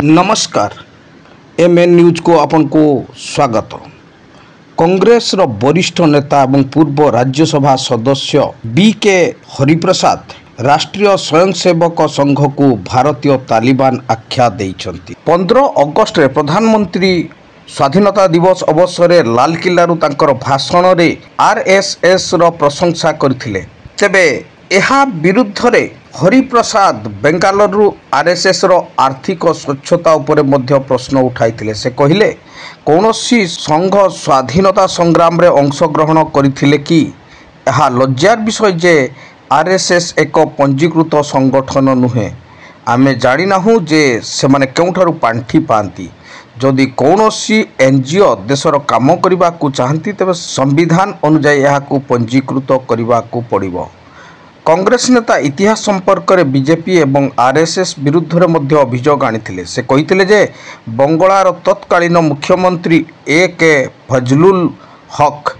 नमस्कार MN news को आपन को स्वागत। कांग्रेस रो वरिष्ठ नेता और पूर्व राज्यसभा सदस्य बीके हरिप्रसाद राष्ट्रीय स्वयंसेवक संघ को भारतीय तालिबान आख्या देइछंती। 15 अगस्त रे प्रधानमंत्री स्वाधीनता दिवस अवसर में लालकिल्लारू तांकर भाषण रे आरएसएस रो प्रशंसा करथिले। तेबे एहा विरुद्ध रे हरिप्रसाद बेंगालुरु आरएसएस रो आर्थिक स्वच्छता उपरे मध्य प्रश्न उठाइथिले। से कहिले कौनसी संघ स्वाधीनता संग्राम रे अंशग्रहण करथिले कि एहा लज्जार विषय जे आरएसएस एक पंजीकृत संगठन नुहे। आमे जानि नाहु जे सेमाने केउठारु पांठी पांती। जदि कौनसी एनजीओ देशर काम करबा को चाहती तेबे संविधान अनुसार एहाकु पंजीकृत करबा को पड़िबो। कांग्रेस नेता इतिहास संपर्क में बीजेपी एवं आरएसएस विरुद्ध रे मध्य अभियोग आनिथिले। से कहिथिले जे बंगलार तत्कालीन मुख्यमंत्री ए के फजलुल हक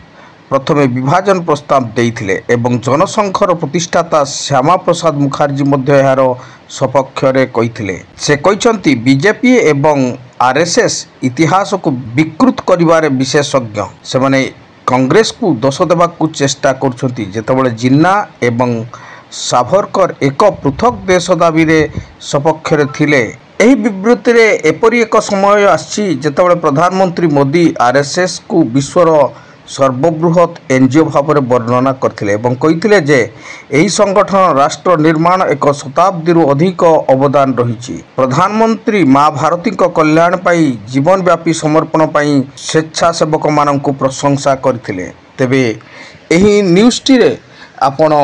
प्रथमे विभाजन प्रस्ताव देइथिले एवं जनसंघर प्रतिष्ठाता श्यामा प्रसाद मुखर्जी मध्य यार सपक्ष रे कहिथिले। से कहिसंती बीजेपी एवं आरएसएस इतिहास को विकृत करिवारे विशेषज्ञ। से माने कांग्रेस को दोष देवा चेष्टा करछंती जेतेबेले जिन्ना एवं सावरकर एक पृथक देश दाबी रे सपक्ष रे थिले। एही विबृति रे एपरि एक समय आछि जेतेबेले प्रधानमंत्री मोदी आरएसएस को विश्वर सर्वबृहत एनजीओ भाव में वर्णना करथिले एवं कहिथिले जे एही संगठन राष्ट्र निर्माण एक शताब्दी अधिक अवदान रही। प्रधानमंत्री माँ भारती कल्याण पाई जीवनव्यापी समर्पण पाई स्वेच्छासेवक मानक प्रशंसा करथिले। तेबे एही न्यूज़टी रे आपण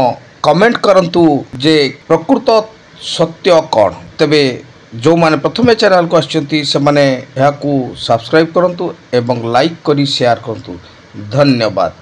कमेंट करंतु जे प्रकृत सत्य कौन। तेबे जो माने प्रथमे चैनल को आछंती से माने याकू सब्सक्राइब करंतु एवं लाइक करी शेयर करंतु। धन्यवाद।